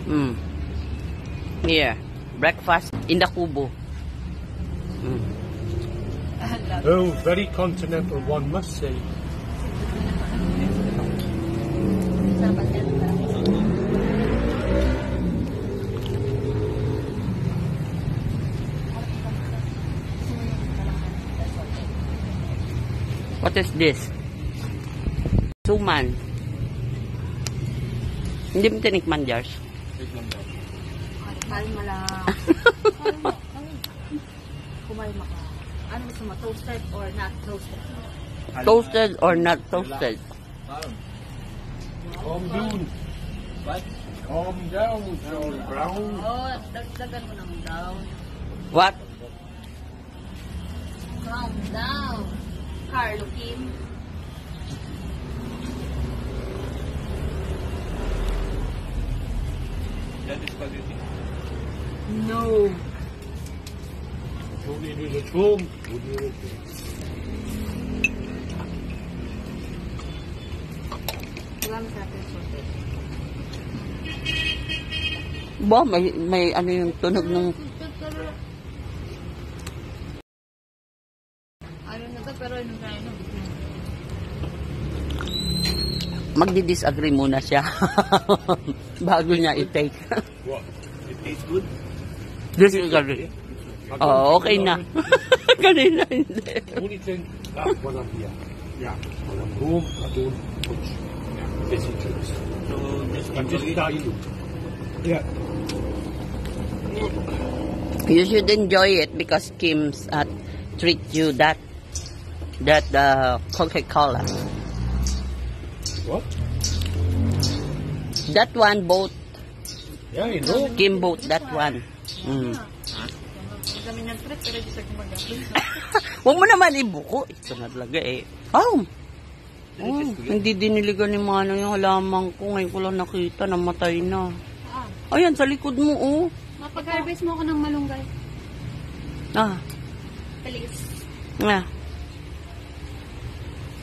Mm. Here, breakfast in the Kubo. Mm. Oh, very continental, one must say. What is this? Suman. Hindi mo tinikman, Jars? Kalma lang. Kumalma ka. Ano gusto mo? Toasted or not toasted? Toasted or not toasted? Calm down. What? Calm down, Charlie Brown. Oh, dagdagan mo ng down. What? Calm down. Carlo Kim. That is spaghetti. No. Don't need it at home. Would you like it? Wala sa atin sorted. Ba, may ano yung tunog ng... Ano na to, pero ano tayo no? Magdi-disagree muna siya bago niya i-take. What? It tastes good? Disagree. Oh, okay na. Kanina hindi. Only thing, that one up here. Yeah. When I'm home, I don't touch fish and chips. So, I'm just dying. Yeah. You should enjoy it because Kim's treat you that Coca-Cola. What? That one boat. Yeah, you know. Kim boat that one. Mm. Kami ng trip, pero di sa kumagapin. Huwag mo naman ibuko. Ito na talaga eh. Oh, hindi diniligan ni Manong yung halaman ko. Ngayon ko lang nakita, namatay na. Ayan, sa likod mo, oh. Mapag-harvest mo ako ng malunggay. Ah. Please. Ah.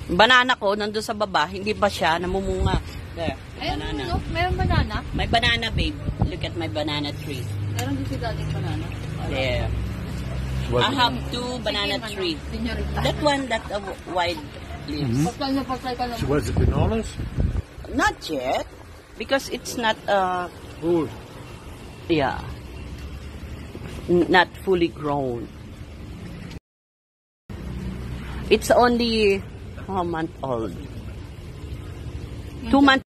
Banana ko, nandun sa baba, hindi pa siya, namumunga. There, Ayun, banana. no? Mayroong banana? May banana, babe. Look at my banana tree. Meron din si dating banana. There. I have 2 banana trees. That one, that wide leaves. Patay na patay ka So naman. was it bananas? Not yet, because it's not, Old. yeah, not fully grown. It's only how month old? 2 months.